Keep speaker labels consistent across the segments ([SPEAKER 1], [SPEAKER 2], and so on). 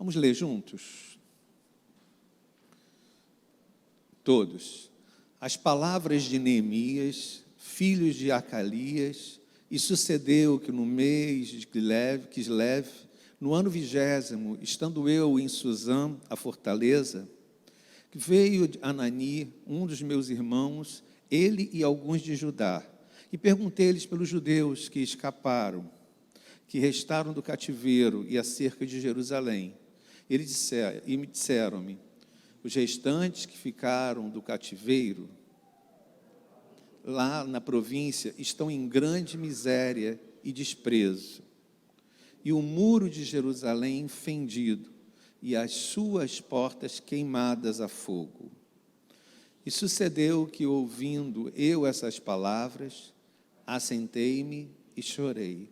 [SPEAKER 1] Vamos ler juntos? Todos. As palavras de Neemias, filho de Acalias, e sucedeu que no mês de Quisleve, no ano 20º, estando eu em Susã, a fortaleza, veio Anani, um dos meus irmãos, ele e alguns de Judá, e perguntei-lhes pelos judeus que escaparam, que restaram do cativeiro e acerca de Jerusalém. E me disseram-me, os restantes que ficaram do cativeiro, lá na província, estão em grande miséria e desprezo, e o muro de Jerusalém fendido, e as suas portas queimadas a fogo. E sucedeu que, ouvindo eu essas palavras, assentei-me e chorei,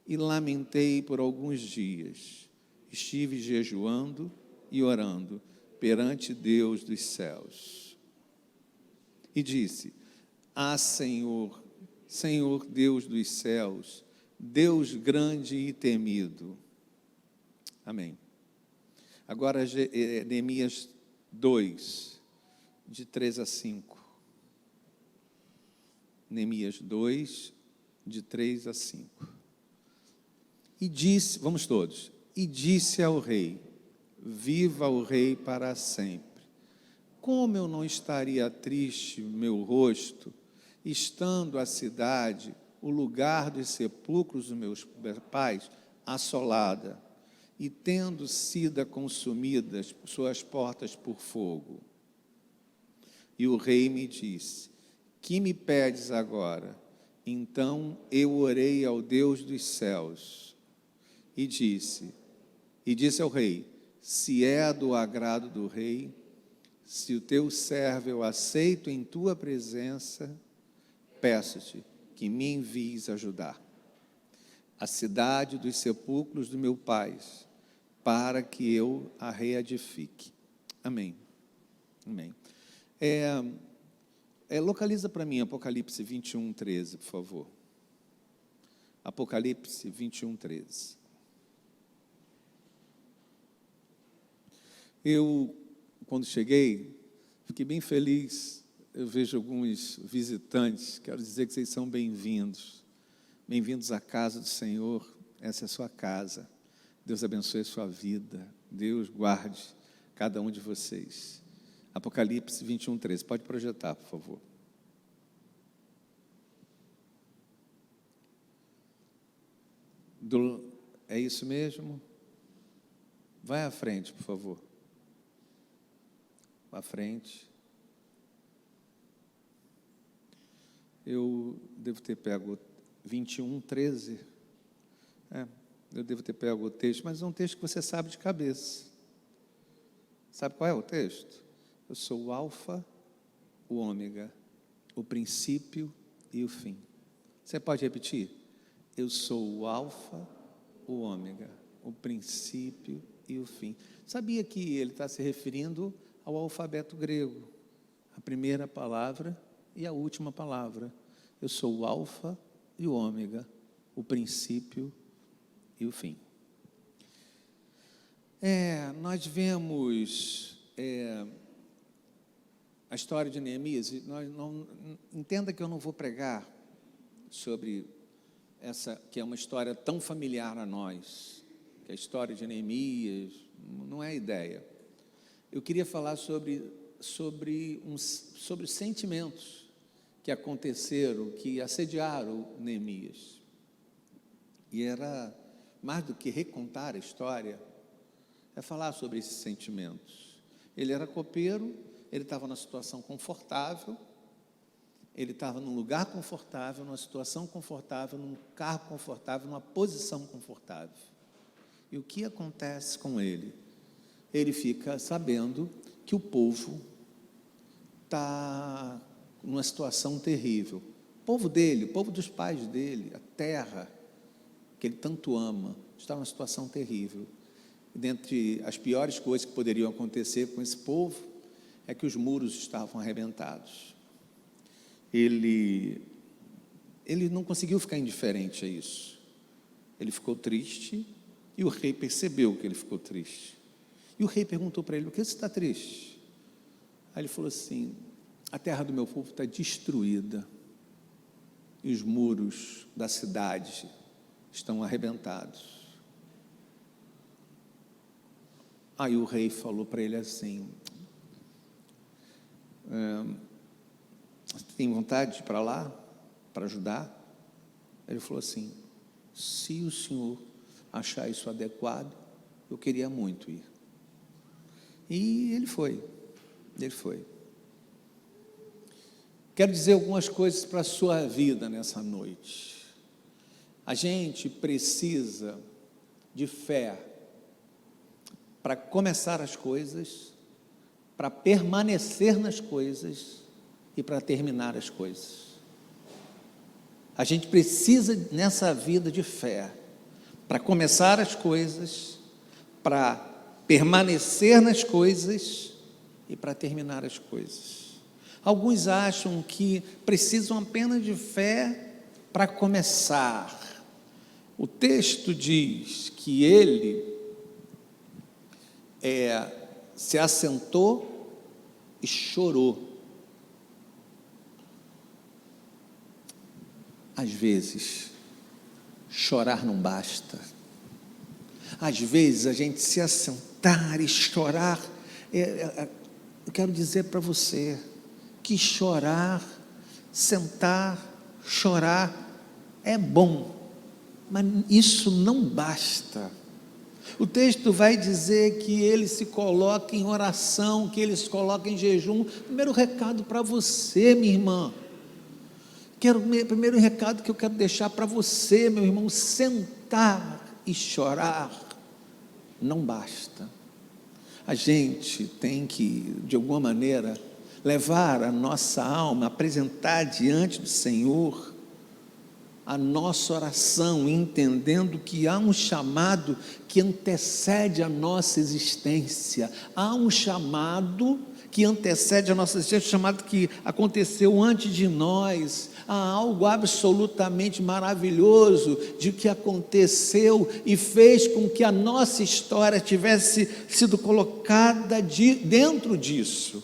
[SPEAKER 1] e lamentei por alguns dias. Estive jejuando e orando perante Deus dos céus. E disse, Senhor, Senhor Deus dos céus, Deus grande e temido. Amém. Agora, Neemias 2, de 3 a 5. Neemias 2, de 3 a 5. E disse, vamos todos, e disse ao rei, viva o rei para sempre. Como eu não estaria triste meu rosto, estando a cidade, o lugar dos sepulcros dos meus pais, assolada, e tendo sido consumidas suas portas por fogo. E o rei me disse, que me pedes agora? Então eu orei ao Deus dos céus, e disse ao rei, se é do agrado do rei, se o teu servo eu aceito em tua presença, peço-te que me envies ajudar a cidade dos sepulcros do meu pai, para que eu a reedifique. Amém. Amém. Localiza para mim Apocalipse 21, 13, por favor. Apocalipse 21, 13. Eu, quando cheguei, fiquei bem feliz. Eu vejo alguns visitantes, quero dizer que vocês são bem-vindos. Bem-vindos à casa do Senhor, essa é a sua casa. Deus abençoe a sua vida, Deus guarde cada um de vocês. Apocalipse 21, 13, pode projetar, por favor. É isso mesmo? Vai à frente, por favor. À frente. Eu devo ter pego 21, 13. Eu devo ter pego o texto, mas é um texto que você sabe de cabeça. Sabe qual é o texto? Eu sou o alfa, o ômega, o princípio e o fim. Você pode repetir? Eu sou o alfa, o ômega, o princípio e o fim. Sabia que ele está se referindo ao alfabeto grego? A primeira palavra e a última palavra. Eu sou o alfa e o ômega, o princípio e o fim. Nós vemos a história de Neemias. Entenda que eu não vou pregar sobre essa, que é uma história tão familiar a nós, que é a história de Neemias, não é a ideia. Eu queria falar sobre os sentimentos que aconteceram, que assediaram Neemias. E era mais do que recontar a história, é falar sobre esses sentimentos. Ele era copeiro, ele estava numa situação confortável, ele estava num lugar confortável, numa situação confortável, num carro confortável, numa posição confortável. E o que acontece com ele? Ele fica sabendo que o povo está numa situação terrível. O povo dele, o povo dos pais dele, a terra que ele tanto ama, está numa situação terrível. E dentre as piores coisas que poderiam acontecer com esse povo, é que os muros estavam arrebentados. Ele não conseguiu ficar indiferente a isso. Ele ficou triste, e o rei percebeu que ele ficou triste. E o rei perguntou para ele: por que você está triste? Aí ele falou assim: a terra do meu povo está destruída, e os muros da cidade estão arrebentados. Aí o rei falou para ele assim: você tem vontade de ir para lá, para ajudar? Ele falou assim: se o senhor achar isso adequado, eu queria muito ir. E ele foi. Quero dizer algumas coisas para a sua vida nessa noite. A gente precisa de fé para começar as coisas, para permanecer nas coisas e para terminar as coisas. A gente precisa nessa vida de fé para começar as coisas, para permanecer nas coisas e para terminar as coisas. Alguns acham que precisam apenas de fé para começar. O texto diz que ele se assentou e chorou. Às vezes, chorar não basta. Às vezes, a gente se assentar e chorar, eu quero dizer para você que chorar, sentar, chorar é bom, mas isso não basta. O texto vai dizer que ele se coloca em oração, que ele se coloca em jejum. Primeiro recado para você, minha irmã. Primeiro recado que eu quero deixar para você, meu irmão: sentar e chorar não basta. A gente tem que, de alguma maneira, levar a nossa alma, apresentar diante do Senhor a nossa oração, entendendo que há um chamado que antecede a nossa existência. Há um chamado que antecede a nossa existência, um chamado que aconteceu antes de nós. Há algo absolutamente maravilhoso de que aconteceu e fez com que a nossa história tivesse sido colocada dentro disso.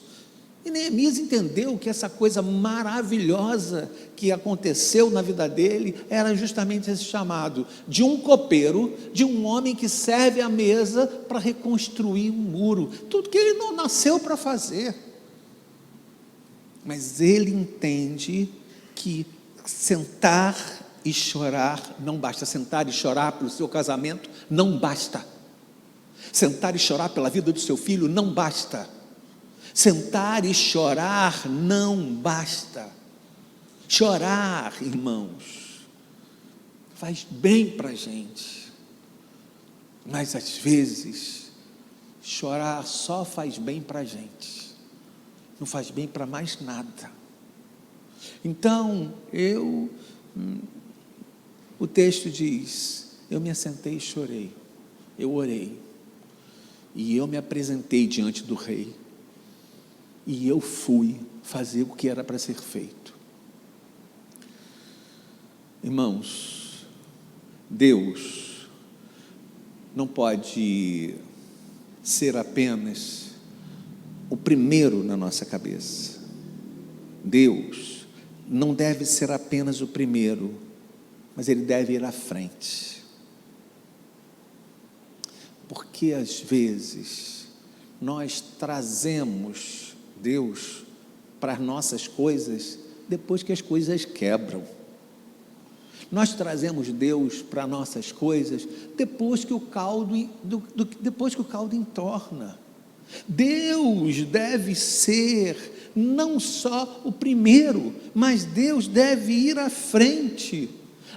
[SPEAKER 1] E Neemias entendeu que essa coisa maravilhosa que aconteceu na vida dele era justamente esse chamado de um copeiro, de um homem que serve à mesa para reconstruir um muro, tudo que ele não nasceu para fazer. Mas ele entende que sentar e chorar não basta. Sentar e chorar pelo seu casamento não basta. Sentar e chorar pela vida do seu filho não basta. Sentar e chorar não basta. Chorar, irmãos, faz bem para a gente, mas às vezes chorar só faz bem para a gente, não faz bem para mais nada. Então, o texto diz: eu me assentei e chorei, eu orei, e eu me apresentei diante do rei, e eu fui fazer o que era para ser feito. Irmãos, Deus não pode ser apenas o primeiro na nossa cabeça. Deus não deve ser apenas o primeiro, mas Ele deve ir à frente. Porque às vezes nós trazemos Deus para as nossas coisas depois que as coisas quebram. Nós trazemos Deus para nossas coisas depois que o caldo entorna. Deus deve ser não só o primeiro, mas Deus deve ir à frente.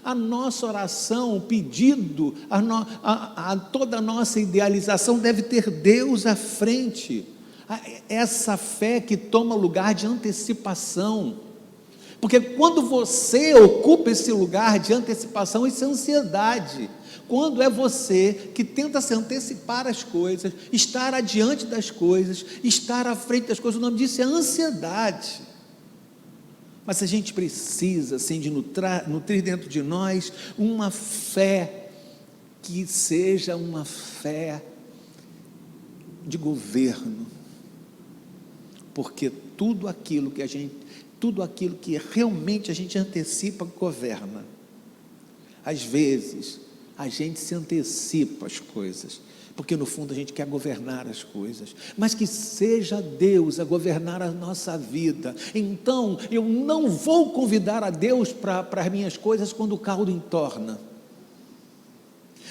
[SPEAKER 1] A nossa oração, o pedido, toda a nossa idealização deve ter Deus à frente. Essa fé que toma lugar de antecipação. Porque quando você ocupa esse lugar de antecipação, isso é ansiedade. Quando é você que tenta se antecipar as coisas, estar adiante das coisas, estar à frente das coisas, o nome disso é ansiedade. Mas a gente precisa, assim, de nutrir dentro de nós uma fé que seja uma fé de governo, porque tudo aquilo que realmente a gente antecipa, governa. Às vezes, a gente se antecipa às coisas, porque no fundo a gente quer governar as coisas, mas que seja Deus a governar a nossa vida. Então, eu não vou convidar a Deus para as minhas coisas quando o caldo entorna.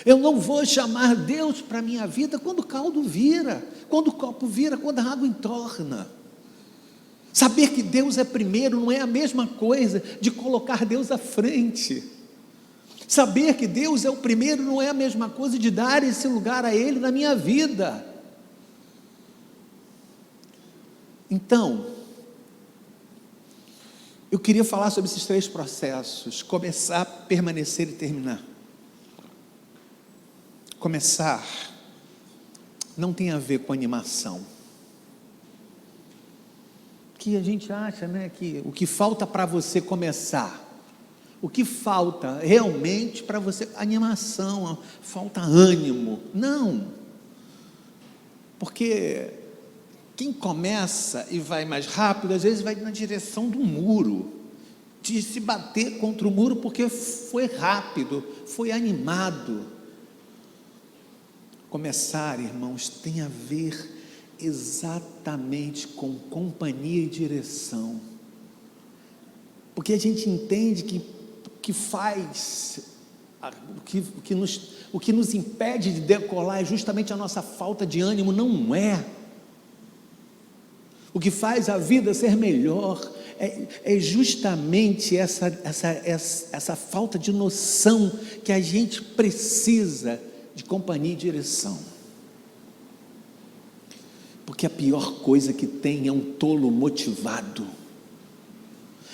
[SPEAKER 1] Eu não vou chamar Deus para a minha vida quando o caldo vira, quando o copo vira, quando a água entorna. Saber que Deus é primeiro não é a mesma coisa de colocar Deus à frente. Saber que Deus é o primeiro não é a mesma coisa de dar esse lugar a Ele na minha vida. Então, eu queria falar sobre esses 3 processos: começar, permanecer e terminar. Começar não tem a ver com animação. Que a gente acha, que o que falta para você começar, o que falta realmente para você, animação, falta ânimo. Não, porque quem começa e vai mais rápido, às vezes vai na direção do muro, de se bater contra o muro, porque foi rápido, foi animado. Começar, irmãos, tem a ver exatamente com companhia e direção, porque a gente entende que o que nos impede de decolar é justamente a nossa falta de ânimo. Não é. O que faz a vida ser melhor é justamente essa falta de noção que a gente precisa de companhia e direção. Porque a pior coisa que tem é um tolo motivado.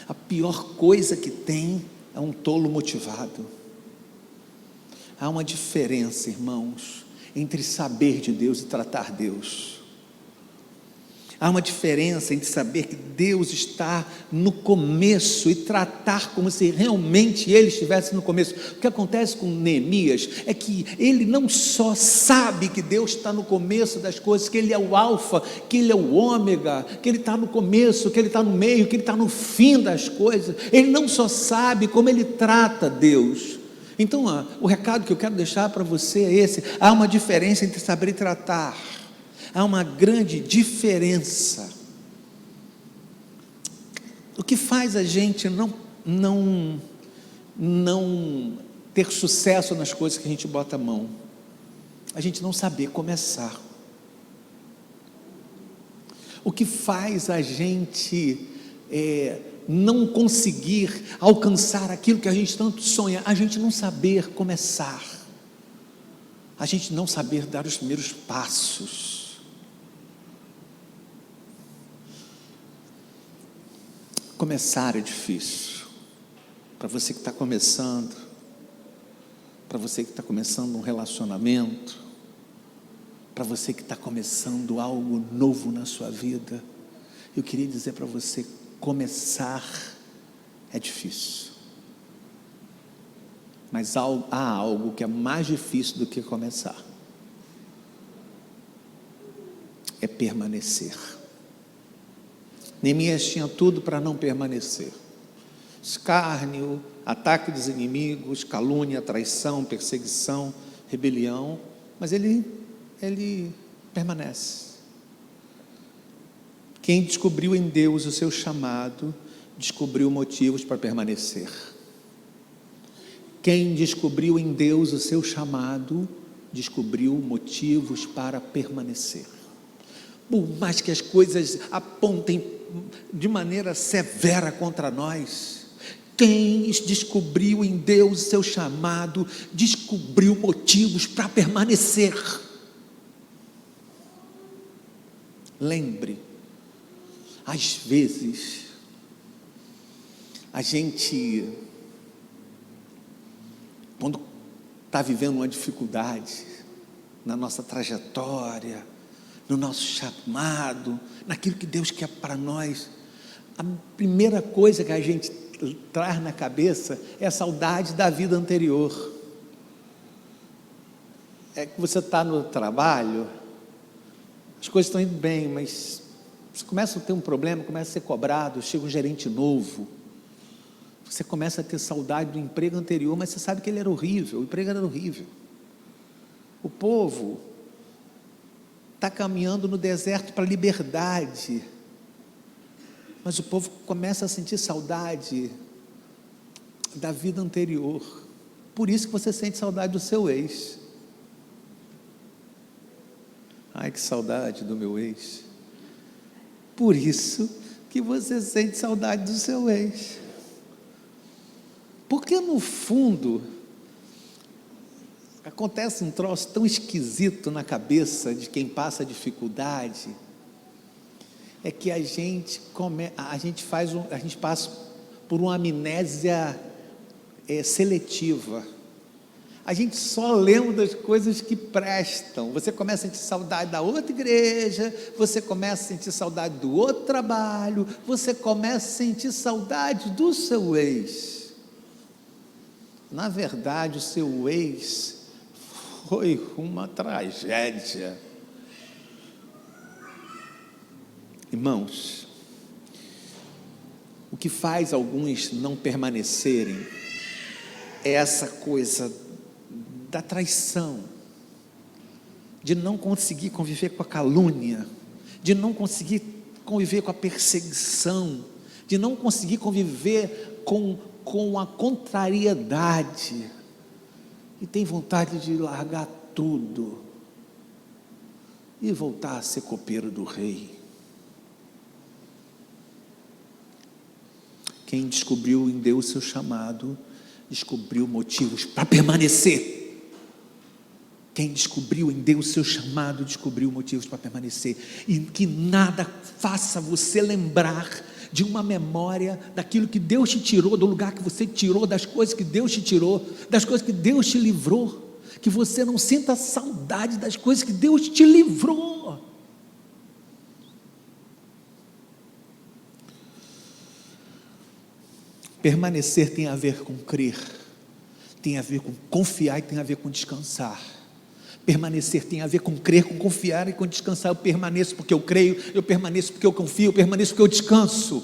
[SPEAKER 1] A pior coisa que tem é um tolo motivado. Há uma diferença, irmãos, entre saber de Deus e tratar Deus. Há uma diferença entre saber que Deus está no começo e tratar como se realmente Ele estivesse no começo. O que acontece com Neemias é que ele não só sabe que Deus está no começo das coisas, que Ele é o alfa, que Ele é o ômega, que Ele está no começo, que Ele está no meio, que Ele está no fim das coisas. Ele não só sabe como Ele trata Deus. Então, o recado que eu quero deixar para você é esse: há uma diferença entre saber e tratar. Há uma grande diferença. O que faz a gente não ter sucesso nas coisas que a gente bota a mão? A gente não saber começar. O que faz a gente não conseguir alcançar aquilo que a gente tanto sonha? A gente não saber começar. A gente não saber dar os primeiros passos. Começar é difícil. Para você que está começando, para você que está começando um relacionamento, para você que está começando algo novo na sua vida, eu queria dizer para você: começar é difícil. Mas há algo que é mais difícil do que começar: é permanecer. Neemias tinha tudo para não permanecer: escárnio, ataque dos inimigos, calúnia, traição, perseguição, rebelião, mas ele permanece. Quem descobriu em Deus o seu chamado, descobriu motivos para permanecer. Quem descobriu em Deus o seu chamado, descobriu motivos para permanecer. Por mais que as coisas apontem de maneira severa contra nós, quem descobriu em Deus o seu chamado, descobriu motivos para permanecer. Lembre, às vezes, a gente, quando está vivendo uma dificuldade na nossa trajetória, no nosso chamado, naquilo que Deus quer para nós, a primeira coisa que a gente traz na cabeça é a saudade da vida anterior. É que você está no trabalho, as coisas estão indo bem, mas você começa a ter um problema, começa a ser cobrado, chega um gerente novo, você começa a ter saudade do emprego anterior, mas você sabe que ele era horrível, o emprego era horrível. O povo está caminhando no deserto para a liberdade, mas o povo começa a sentir saudade da vida anterior. Por isso que você sente saudade do seu ex. Ai, que saudade do meu ex. Por isso que você sente saudade do seu ex. Porque no fundo acontece um troço tão esquisito na cabeça de quem passa dificuldade, é que a gente passa por uma amnésia seletiva. A gente só lembra das coisas que prestam. Você começa a sentir saudade da outra igreja, você começa a sentir saudade do outro trabalho, você começa a sentir saudade do seu ex. Na verdade, o seu ex foi uma tragédia. Irmãos, o que faz alguns não permanecerem é essa coisa da traição, de não conseguir conviver com a calúnia, de não conseguir conviver com a perseguição, de não conseguir conviver com a contrariedade, e tem vontade de largar tudo e voltar a ser copeiro do rei. Quem descobriu em Deus seu chamado, descobriu motivos para permanecer. Quem descobriu em Deus seu chamado, descobriu motivos para permanecer. E que nada faça você lembrar de uma memória daquilo que Deus te tirou, do lugar que você tirou, das coisas que Deus te tirou, das coisas que Deus te livrou. Que você não sinta saudade das coisas que Deus te livrou. Permanecer tem a ver com crer, tem a ver com confiar e tem a ver com descansar. Permanecer tem a ver com crer, com confiar e com descansar. Eu permaneço porque eu creio, eu permaneço porque eu confio, eu permaneço porque eu descanso.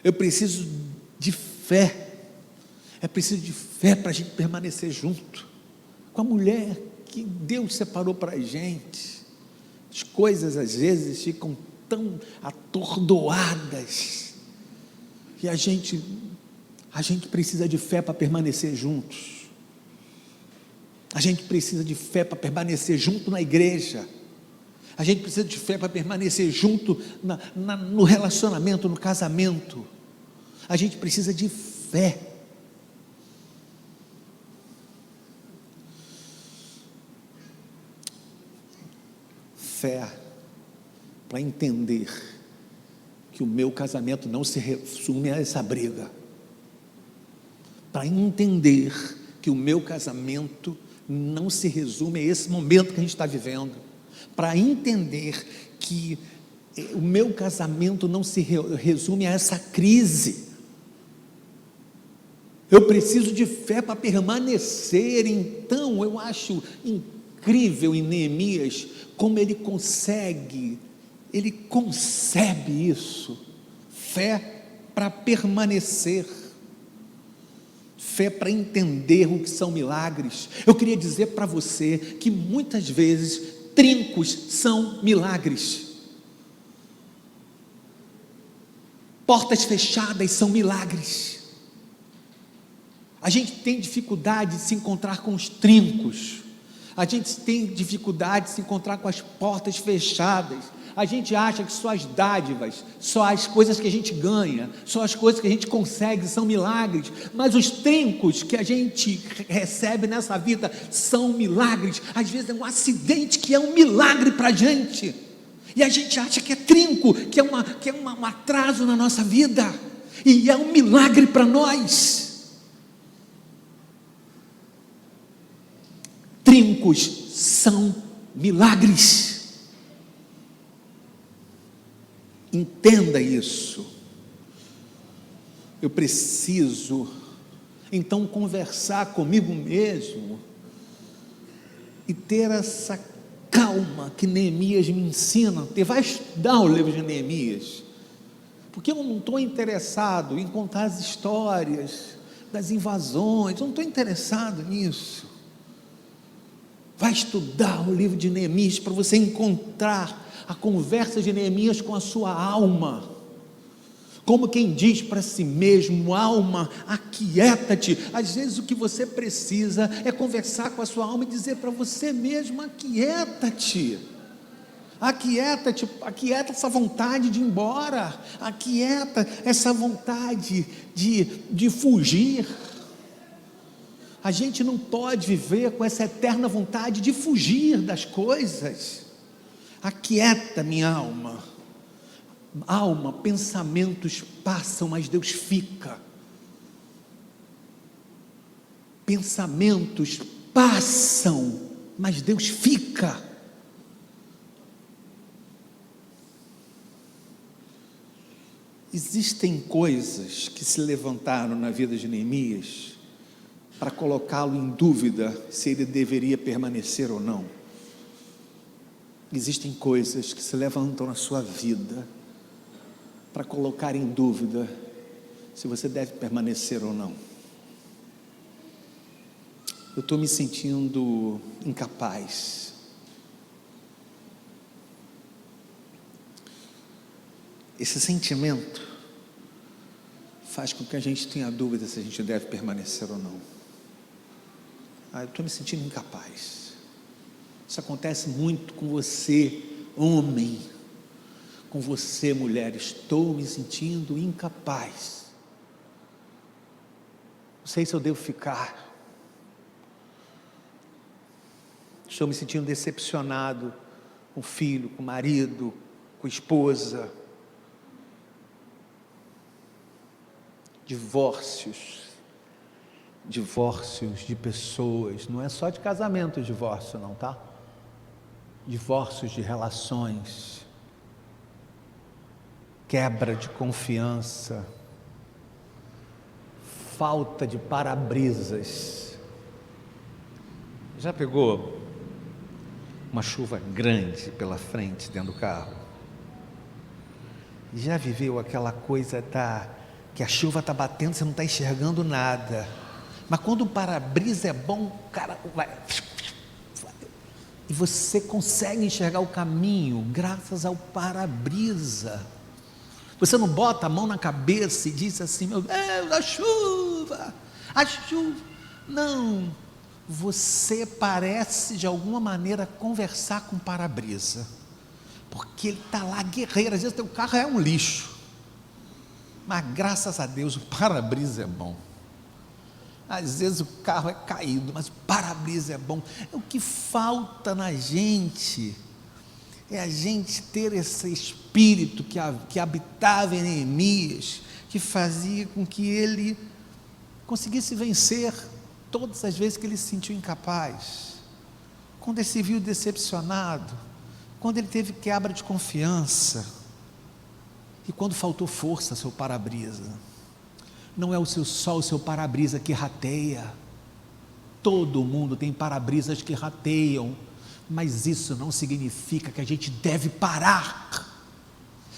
[SPEAKER 1] Eu preciso de fé. É preciso de fé para a gente permanecer junto com a mulher que Deus separou para a gente. As coisas às vezes ficam tão atordoadas que a gente precisa de fé para permanecer juntos. A gente precisa de fé para permanecer junto na igreja. A gente precisa de fé para permanecer junto no relacionamento, no casamento. A gente precisa de fé. Fé para entender que o meu casamento não se resume a essa briga. Para entender que o meu casamento não se resume a esse momento que a gente está vivendo. Para entender que o meu casamento não se resume a essa crise. Eu preciso de fé para permanecer. Então eu acho incrível em Neemias como ele concebe isso. Fé para permanecer. Fé para entender o que são milagres. Eu queria dizer para você que muitas vezes trincos são milagres. Portas fechadas são milagres. A gente tem dificuldade de se encontrar com os trincos. A gente tem dificuldade de se encontrar com as portas fechadas. A gente acha que só as dádivas, só as coisas que a gente ganha, só as coisas que a gente consegue são milagres, mas os trincos que a gente recebe nessa vida são milagres. Às vezes é um acidente que é um milagre para a gente, e a gente acha que é trinco, que é um atraso na nossa vida, e é um milagre para nós. Trincos são milagres. Entenda isso. Eu preciso então conversar comigo mesmo e ter essa calma que Neemias me ensina. Você vai estudar o livro de Neemias, porque eu não estou interessado em contar as histórias das invasões, eu não estou interessado nisso. Vai estudar o livro de Neemias para você encontrar a conversa de Neemias com a sua alma, como quem diz para si mesmo: alma, aquieta-te. Às vezes o que você precisa é conversar com a sua alma e dizer para você mesmo: aquieta-te, aquieta-te, aquieta essa vontade de ir embora, aquieta essa vontade de fugir. A gente não pode viver com essa eterna vontade de fugir das coisas. Aquieta minha alma. Alma, pensamentos passam, mas Deus fica. Pensamentos passam, mas Deus fica. Existem coisas que se levantaram na vida de Neemias para colocá-lo em dúvida se ele deveria permanecer ou não. Existem coisas que se levantam na sua vida para colocar em dúvida se você deve permanecer ou não. Eu estou me sentindo incapaz. Esse sentimento faz com que a gente tenha dúvida se a gente deve permanecer ou não. Eu estou me sentindo incapaz. Isso acontece muito com você, homem, com você, mulher. Estou me sentindo incapaz. Não sei se eu devo ficar. Estou me sentindo decepcionado com o filho, com o marido, com a esposa. Divórcios de pessoas, não é só de casamento o divórcio não, tá? Divórcios de relações, quebra de confiança, falta de para-brisas. Já pegou uma chuva grande pela frente dentro do carro? Já viveu aquela coisa que a chuva está batendo, você não está enxergando nada, mas quando o para-brisa é bom, o cara vai, e você consegue enxergar o caminho graças ao para-brisa. Você não bota a mão na cabeça e diz assim: meu Deus, a chuva, não, você parece de alguma maneira conversar com o para-brisa, porque ele está lá guerreiro. Às vezes teu carro é um lixo, mas graças a Deus o para-brisa é bom. Às vezes o carro é caído, mas o para-brisa é bom. O que falta na gente é a gente ter esse espírito que habitava em Neemias, que fazia com que ele conseguisse vencer todas as vezes que ele se sentiu incapaz, quando ele se viu decepcionado, quando ele teve quebra de confiança, e quando faltou força, seu para-brisa. Não é só o seu para-brisa que rateia. Todo mundo tem para-brisas que rateiam, mas isso não significa que a gente deve parar.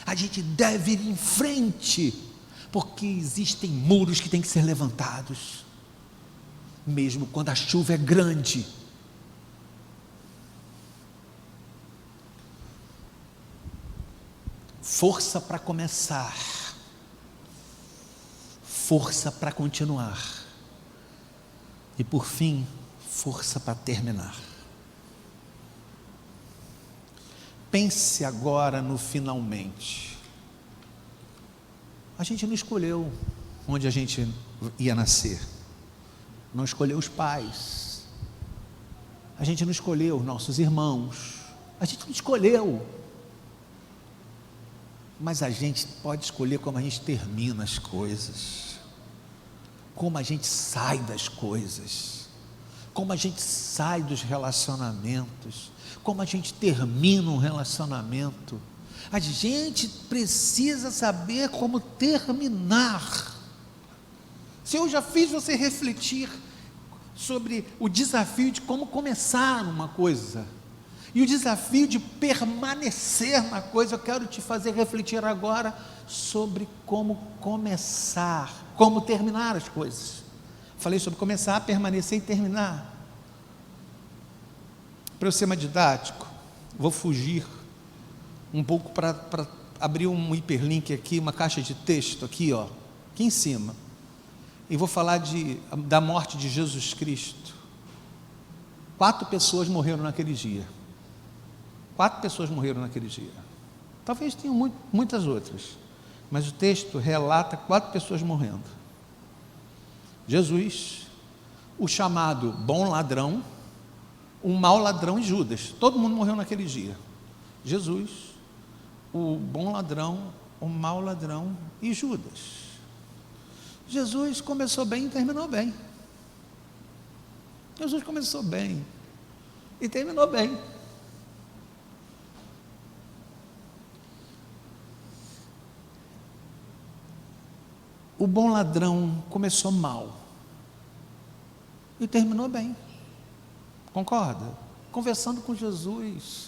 [SPEAKER 1] A gente deve ir em frente, porque existem muros que têm que ser levantados, mesmo quando a chuva é grande. Força para começar, força para continuar, e por fim, força para terminar. Pense agora no finalmente. A gente não escolheu onde a gente ia nascer, não escolheu os pais, a gente não escolheu nossos irmãos, a gente não escolheu, mas a gente pode escolher como a gente termina as coisas, como a gente sai das coisas, como a gente sai dos relacionamentos, como a gente termina um relacionamento. A gente precisa saber como terminar. Se eu já fiz você refletir,
[SPEAKER 2] sobre o desafio de como começar uma coisa, e o desafio de permanecer na coisa. Eu quero te fazer refletir agora sobre como começar, como terminar as coisas. Falei sobre começar, permanecer e terminar. Para eu ser mais didático, vou fugir um pouco para abrir um hiperlink aqui, uma caixa de texto aqui, ó, aqui em cima, e vou falar da morte de Jesus Cristo. 4 pessoas morreram naquele dia. 4 pessoas morreram naquele dia. Talvez tenham muitas outras, mas o texto relata 4 pessoas morrendo. Jesus, o chamado bom ladrão, um mau ladrão e Judas. Todo mundo morreu naquele dia. Jesus, o bom ladrão, o mau ladrão e Judas. Jesus começou bem e terminou bem. Jesus começou bem e terminou bem. O bom ladrão começou mal e terminou bem. Concorda? Conversando com Jesus.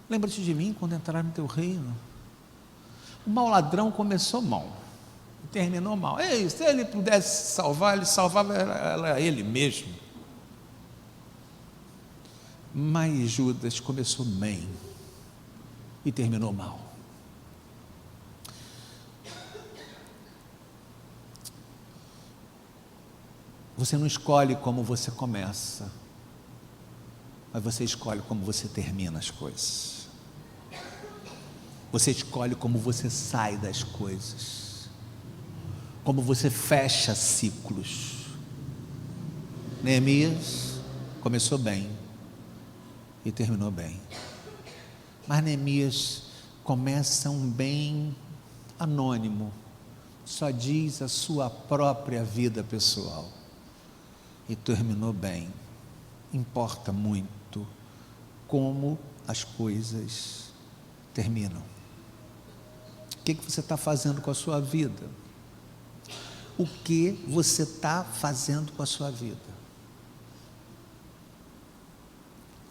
[SPEAKER 2] Lembra-te de mim quando entrar no teu reino. O mau ladrão começou mal e terminou mal. Ei, se ele pudesse salvar, ele salvava era ele mesmo. Mas Judas começou bem e terminou mal. Você não escolhe como você começa, mas você escolhe como você termina as coisas. Você escolhe como você sai das coisas, como você fecha ciclos. Neemias começou bem e terminou bem, mas Neemias começa um bem anônimo, só diz a sua própria vida pessoal. E terminou bem. Importa muito como as coisas terminam. O que você está fazendo com a sua vida? O que você está fazendo com a sua vida?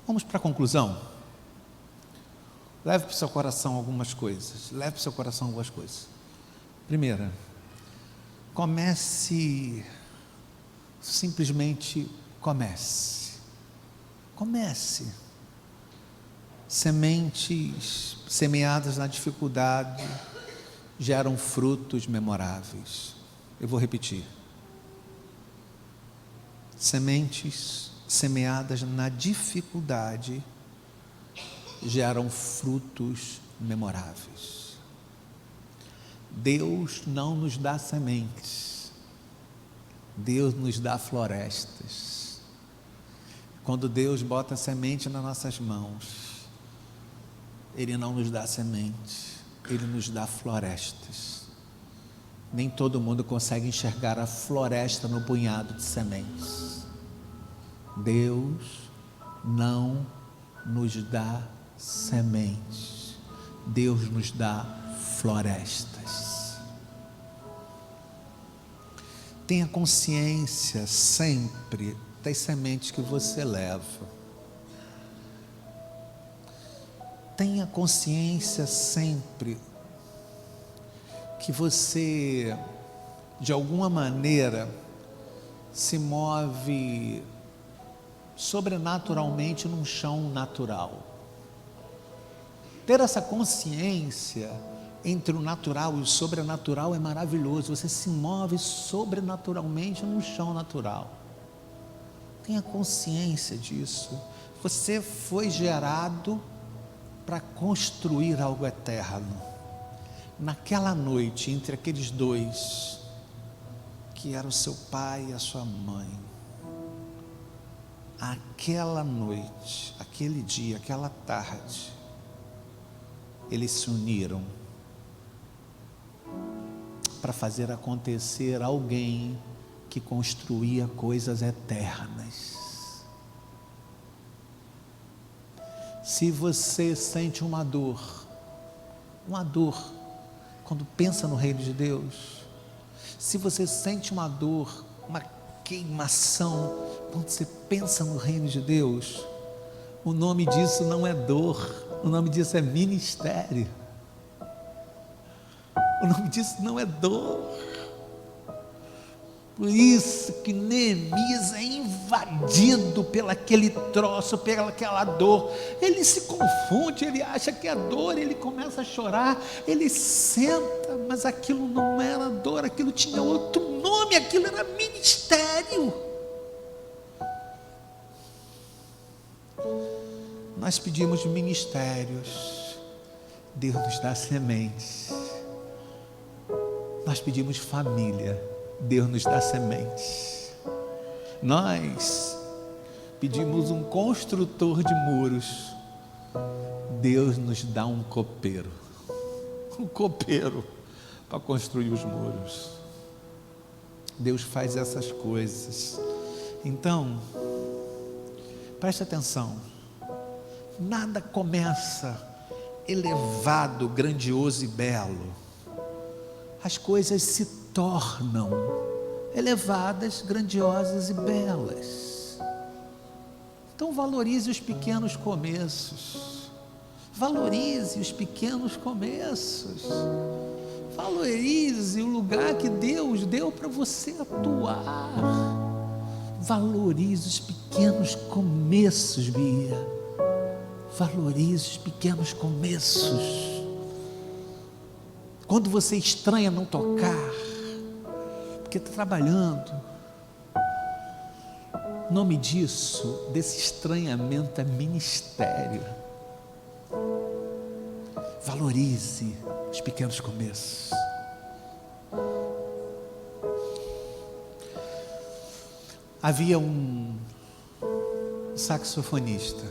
[SPEAKER 2] Vamos para a conclusão? Leve para o seu coração algumas coisas. Primeira, simplesmente comece. Sementes semeadas na dificuldade geram frutos memoráveis. Eu vou repetir. Sementes semeadas na dificuldade geram frutos memoráveis. Deus não nos dá sementes. Deus nos dá florestas. Quando Deus bota semente nas nossas mãos, Ele não nos dá semente, Ele nos dá florestas. Nem todo mundo consegue enxergar a floresta no punhado de sementes. Deus não nos dá sementes, Deus nos dá florestas. Tenha consciência sempre das sementes que você leva. Tenha consciência sempre que você, de alguma maneira, se move sobrenaturalmente num chão natural. Ter essa consciência entre o natural e o sobrenatural é maravilhoso. Você se move sobrenaturalmente no chão natural. Tenha consciência disso. Você foi gerado para construir algo eterno. Naquela noite, entre aqueles dois, que era o seu pai e a sua mãe, aquela noite, aquele dia, aquela tarde, eles se uniram para fazer acontecer alguém que construía coisas eternas. Se você sente uma dor quando pensa no reino de Deus, se você sente uma dor, uma queimação. Quando você pensa no reino de Deus, o nome disso não é dor, o nome disso é ministério. O nome disso não é dor. Por isso que Neemias é invadido pelaquele troço, pelaquela dor. Ele se confunde, ele acha que é dor, ele começa a chorar, ele senta, mas aquilo não era dor, aquilo tinha outro nome, aquilo era ministério. Nós pedimos ministérios, Deus nos dá sementes. Nós pedimos família, Deus nos dá sementes. Nós pedimos um construtor de muros, Deus nos dá um copeiro para construir os muros. Deus faz essas coisas. Então, preste atenção, nada começa elevado, grandioso e belo. As coisas se tornam elevadas, grandiosas e belas. Então valorize os pequenos começos. Valorize os pequenos começos. Valorize o lugar que Deus deu para você atuar. Valorize os pequenos começos, Bia. Valorize os pequenos começos. Quando você estranha não tocar, porque está trabalhando, o nome disso, desse estranhamento é ministério. Valorize os pequenos começos. Havia um saxofonista.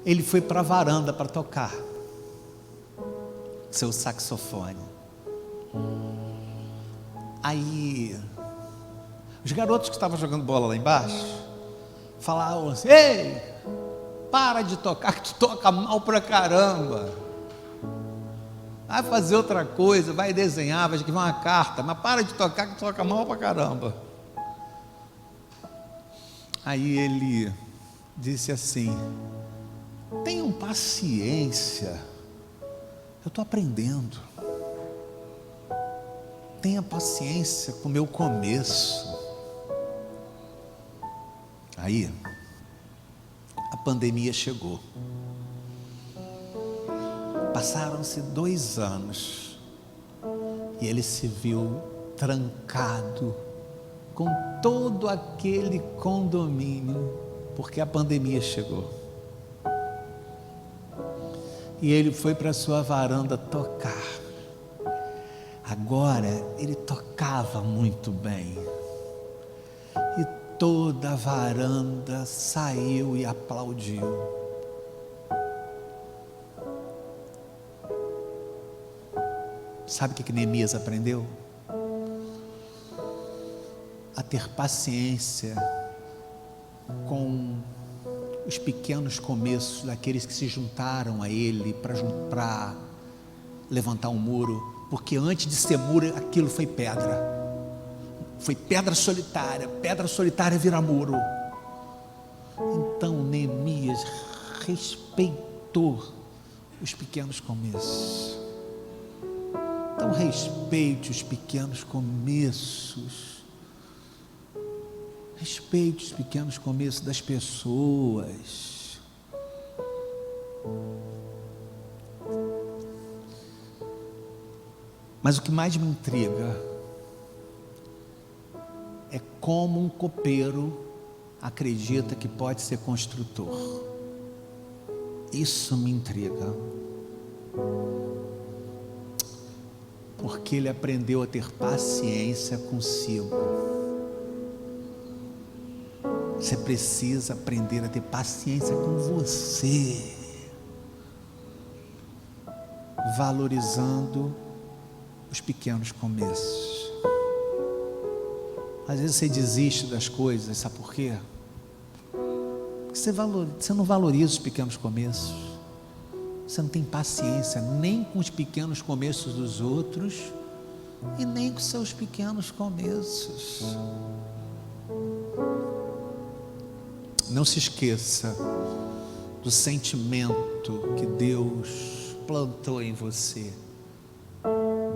[SPEAKER 2] Ele foi para a varanda para tocar seu saxofone. Aí os garotos que estavam jogando bola lá embaixo falavam assim: ei, para de tocar, que tu toca mal pra caramba, vai fazer outra coisa, vai desenhar, vai escrever uma carta, mas para de tocar, que tu toca mal pra caramba. Aí ele disse assim: tenham paciência, eu estou aprendendo. Tenha paciência com o meu começo. Aí, a pandemia chegou. Passaram-se 2 anos e ele se viu trancado com todo aquele condomínio, porque a pandemia chegou. E ele foi para a sua varanda tocar. Agora ele tocava muito bem. E toda a varanda saiu e aplaudiu. Sabe o que Neemias aprendeu? A ter paciência com os pequenos começos daqueles que se juntaram a ele para levantar um muro, porque antes de ser muro, aquilo foi pedra solitária vira muro. Então Neemias respeitou os pequenos começos. Então respeite os pequenos começos. Respeite os pequenos começos das pessoas. Mas o que mais me intriga é como um copeiro acredita que pode ser construtor. Isso me intriga. Porque ele aprendeu a ter paciência consigo. Você precisa aprender a ter paciência com você, valorizando os pequenos começos. Às vezes você desiste das coisas, sabe por quê? Porque você não valoriza os pequenos começos. Você não tem paciência nem com os pequenos começos dos outros e nem com seus pequenos começos. Não se esqueça do sentimento que Deus plantou em você.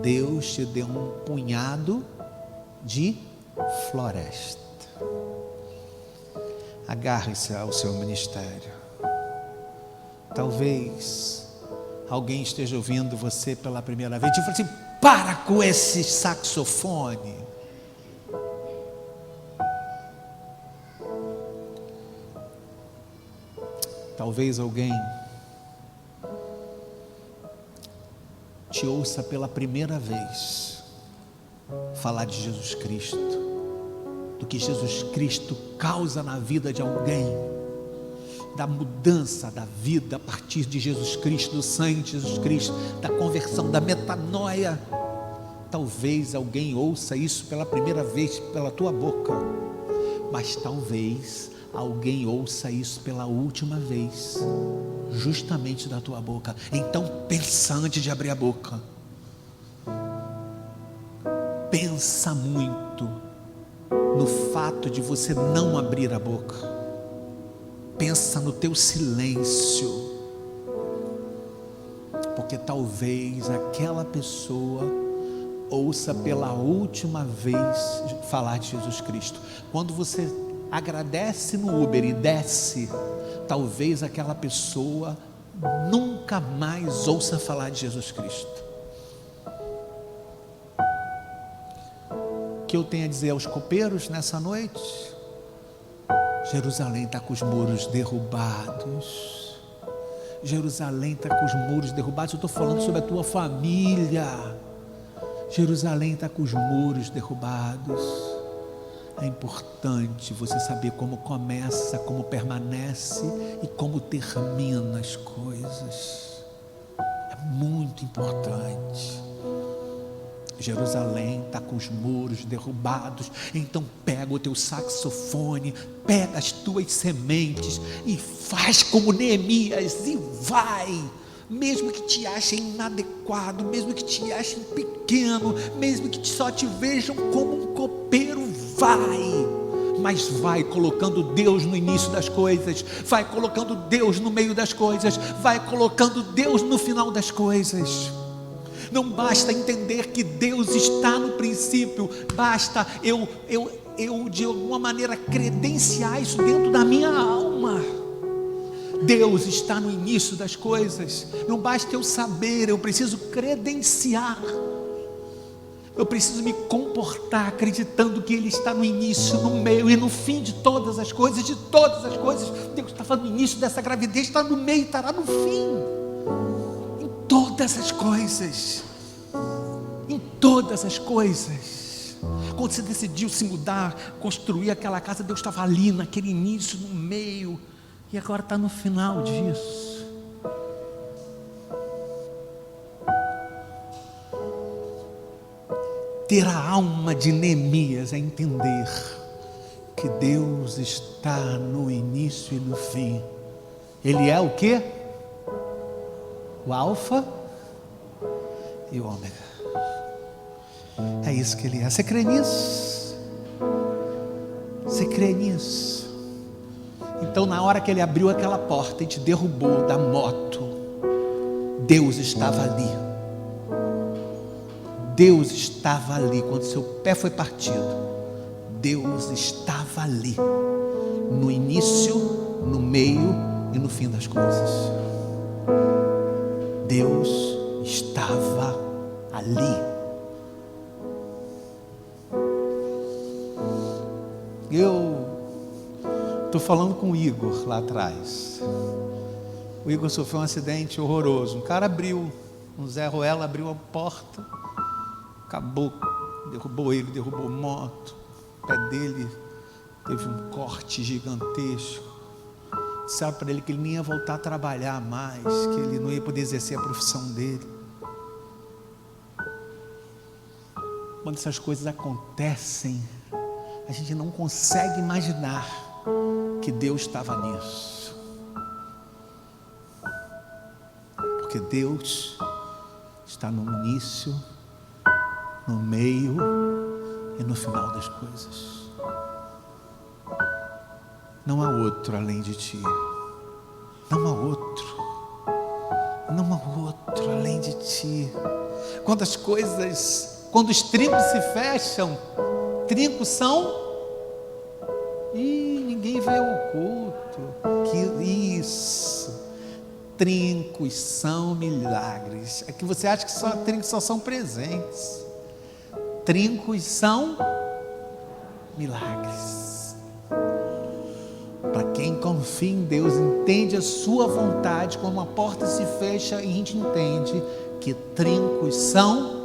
[SPEAKER 2] Deus te deu um punhado de floresta. Agarre-se ao seu ministério. Talvez alguém esteja ouvindo você pela primeira vez e fala assim: para com esse saxofone. Talvez alguém te ouça pela primeira vez falar de Jesus Cristo, do que Jesus Cristo causa na vida de alguém, da mudança da vida a partir de Jesus Cristo, do sangue de Jesus Cristo, da conversão, da metanoia. Talvez alguém ouça isso pela primeira vez pela tua boca, mas talvez alguém ouça isso pela última vez, justamente da tua boca. Então pensa antes de abrir a boca. Pensa muito no fato de você não abrir a boca. Pensa no teu silêncio, porque talvez aquela pessoa ouça pela última vez falar de Jesus Cristo. Quando você agradece no Uber e desce, talvez aquela pessoa nunca mais ouça falar de Jesus Cristo. O que eu tenho a dizer aos copeiros nessa noite? Jerusalém está com os muros derrubados. Jerusalém está com os muros derrubados. Eu estou falando sobre a tua família. Jerusalém está com os muros derrubados. É importante você saber como começa, como permanece e como termina as coisas. É muito importante. Jerusalém está com os muros derrubados. Então pega o teu saxofone, pega as tuas sementes e faz como Neemias e vai. Mesmo que te achem inadequado, mesmo que te achem pequeno, mesmo que só te vejam como um copeiro, vai. Mas vai colocando Deus no início das coisas, vai colocando Deus no meio das coisas, vai colocando Deus no final das coisas. Não basta entender que Deus está no princípio, basta eu de alguma maneira credenciar isso dentro da minha alma. Deus está no início das coisas. Não basta eu saber, eu preciso credenciar. Eu preciso me comportar acreditando que Ele está no início, no meio e no fim de todas as coisas. De todas as coisas, Deus está falando no início dessa gravidez, está no meio, estará no fim. Todas as coisas, em todas as coisas. Quando você decidiu se mudar, construir aquela casa, Deus estava ali naquele início, no meio, e agora está no final disso. Ter a alma de Neemias é entender que Deus está no início e no fim. Ele é o quê? O alfa e o ômega. É isso que Ele é. Você crê nisso? Você crê nisso? Então na hora que Ele abriu aquela porta e te derrubou da moto, Deus estava ali. Deus estava ali. Quando seu pé foi partido, Deus estava ali, no início, no meio e no fim das coisas. Deus estava ali. Eu estou falando com o Igor lá atrás. O Igor sofreu um acidente horroroso. Um cara abriu, um Zé Ruela abriu a porta, acabou, derrubou ele, derrubou moto. O pé dele teve um corte gigantesco. Disseram para ele que ele nem ia voltar a trabalhar mais, que ele não ia poder exercer a profissão dele. Quando essas coisas acontecem, a gente não consegue imaginar que Deus estava nisso. Porque Deus está no início, no no meio e no final das coisas. Não há outro além de ti. Não há outro. Não há outro além de ti. Quando os trincos se fecham, trincos são, e ninguém vê o oculto. Que isso? Trincos são milagres. É que você acha que trincos só são presentes. Trincos são milagres. Para quem confia em Deus, entende a sua vontade, quando uma porta se fecha, e a gente entende que trincos são